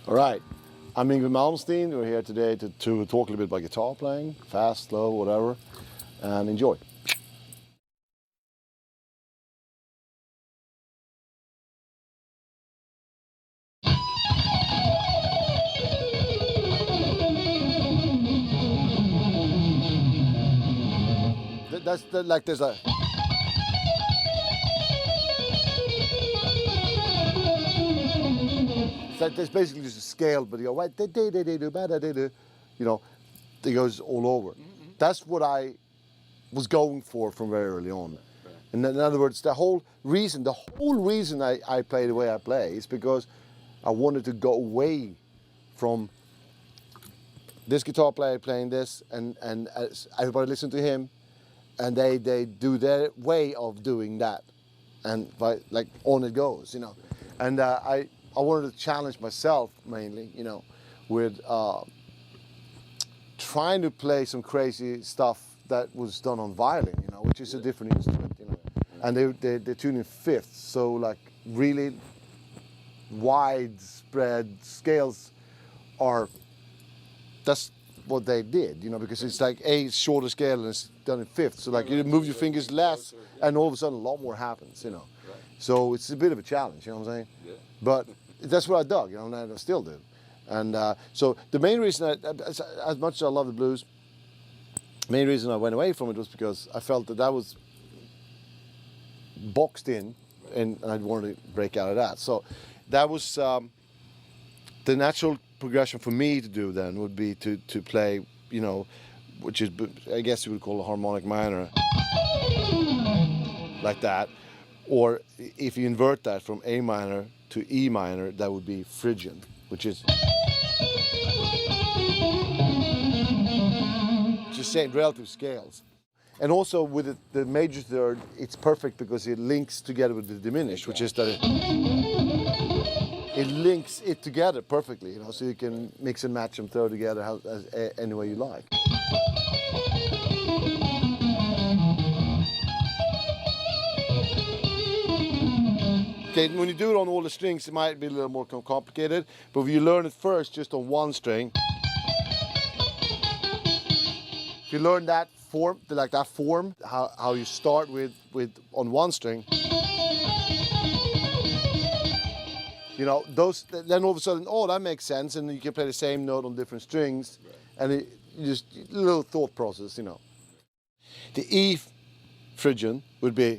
All right, I'm Yngwie Malmsteen. We're here today to talk a little bit about guitar playing, fast, slow, whatever, and enjoy. Like there's a... There's basically just a scale, but you go, right, you know, it goes all over. That's what I was going for from very early on. Right. And in other words, the whole reason I play the way I play is because I wanted to go away from this guitar player playing this, and everybody listen to him, and they do their way of doing that, and like on it goes, you know. And I wanted to challenge myself mainly, you know, with trying to play some crazy stuff that was done on violin, you know, which is a different instrument, you know. And they tune in fifths, so like really widespread scales are, that's what they did, you know, because it's like a shorter scale and it's done in fifths. So like you move your fingers less and all of a sudden a lot more happens, you know. So it's a bit of a challenge, you know what I'm saying? Yeah. But that's what I dug, you know, and I still do. And so the main reason, as much as I love the blues, the main reason I went away from it was because I felt that was boxed in, and I wanted to break out of that. So that was the natural progression for me to do then would be to play, you know, which is, I guess you would call a harmonic minor, like that. Or if you invert that from A minor to E minor, that would be Phrygian, which is just same relative scales. And also with the major third, it's perfect because it links together with the diminished, which is that it links it together perfectly, you know, so you can mix and match them, throw together any way you like. Okay, when you do it on all the strings, it might be a little more complicated, but if you learn it first just on one string, if you learn that form, like that form, how you start with on one string, you know, those, then all of a sudden, oh, that makes sense, and you can play the same note on different strings, and it just a little thought process, you know. The E Phrygian would be,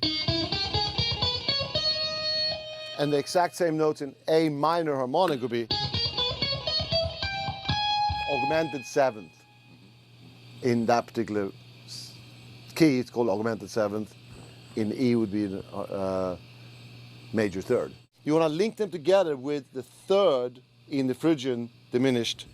and the exact same notes in A minor harmonic would be augmented seventh. In that particular key, it's called augmented seventh. In E would be the major third. You want to link them together with the third in the Phrygian diminished.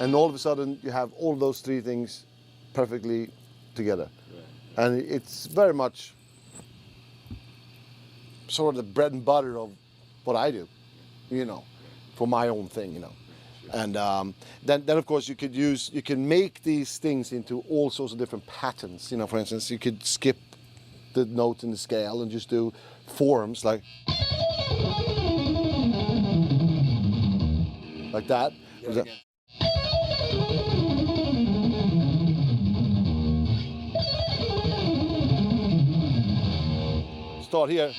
And all of a sudden, you have all those three things perfectly together. Right. And it's very much sort of the bread and butter of what I do, you know, for my own thing, you know. And then of course you can make these things into all sorts of different patterns. You know, for instance, you could skip the note in the scale and just do forms like that. Yeah, start here.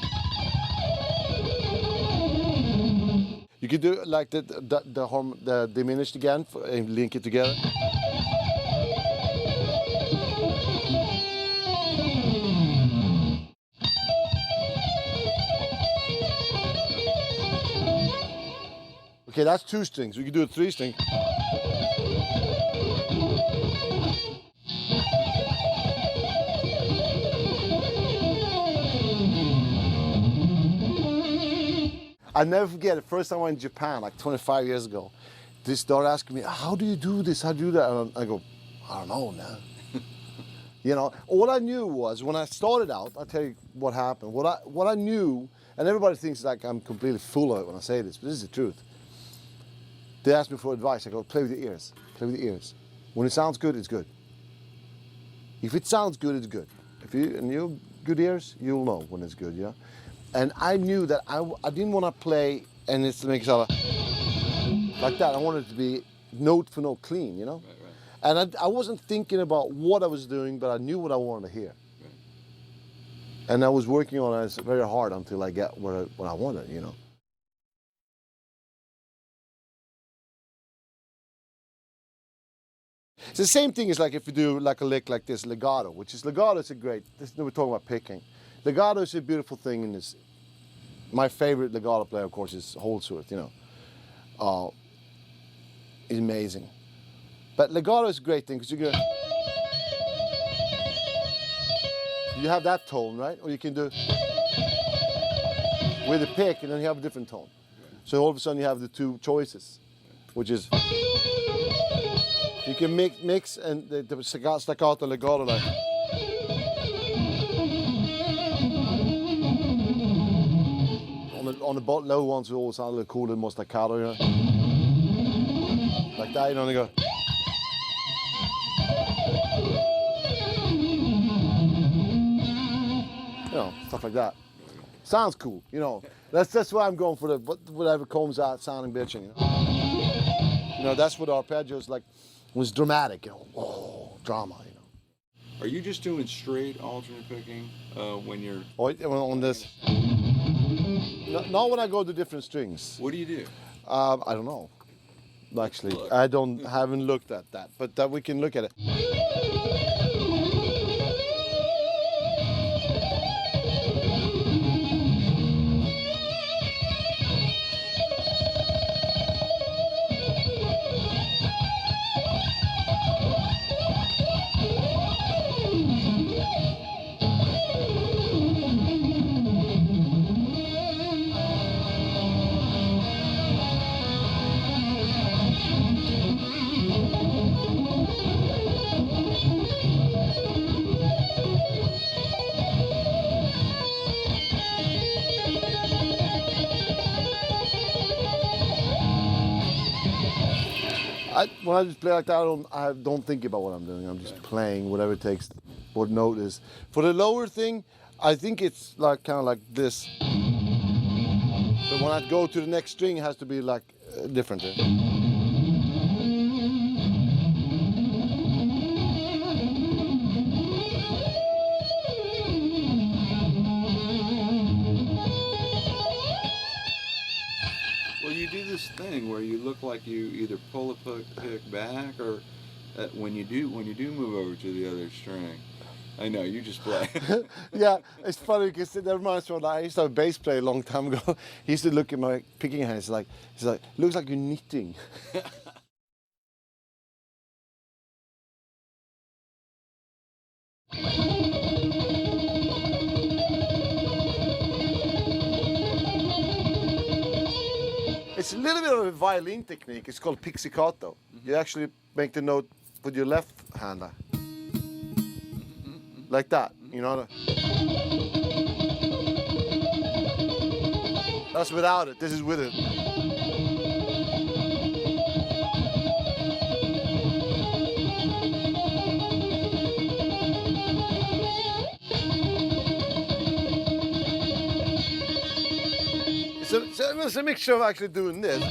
You could do like the diminished again and link it together. Okay, that's two strings. We could do a three string. I'll never forget the first time I went to Japan, like 25 years ago. They started asking me, how do you do this? How do you do that? And I go, I don't know, man. You know, all I knew was when I started out, I'll tell you what happened. What I knew, and everybody thinks like I'm completely full of it when I say this, but this is the truth. They asked me for advice. I go, play with your ears. Play with your ears. When it sounds good, it's good. If it sounds good, it's good. If you have good ears, you'll know when it's good, yeah? And I knew that I didn't want to play and it's to make it sound like that. I wanted it to be note for note clean, you know? Right, right. And I wasn't thinking about what I was doing, but I knew what I wanted to hear. Right. And I was working on it very hard until I got what I wanted, you know? It's the same thing as like if you do like a lick like this, legato, legato is a great, we're talking about picking. Legato is a beautiful thing in this. My favorite legato player, of course, is Holdsworth, you know. It's amazing. But legato is a great thing because you have that tone, right? Or you can do with a pick and then you have a different tone. So all of a sudden you have the two choices, which is you can mix and the staccato legato like. On the low ones, we always sound a little cooler, more staccato, you know. Like that, you know, and they go. You know, stuff like that. Sounds cool, you know. That's why I'm going for whatever comes out sounding bitching. You know, that's what arpeggios like. Was dramatic, you know. Oh, drama, you know. Are you just doing straight alternate picking when you're on this? Not when I go to different strings. What do you do? I don't know. Actually, I haven't looked at that, but we can look at it. When I just play like that, I don't think about what I'm doing. I'm just playing whatever it takes, what note is. For the lower thing, I think it's like kind of like this. But when I go to the next string, it has to be like different. This thing where you look like you either pull a pick back or when you do move over to the other string. I know you just play. Yeah, it's funny because that reminds me of I used to have a bass player a long time ago. He used to look at my picking hands he's like looks like you're knitting. It's a little bit of a violin technique. It's called pizzicato. You actually make the note with your left hand. Like that, you know? That's without it. This is with it. So it's a mixture of actually doing this.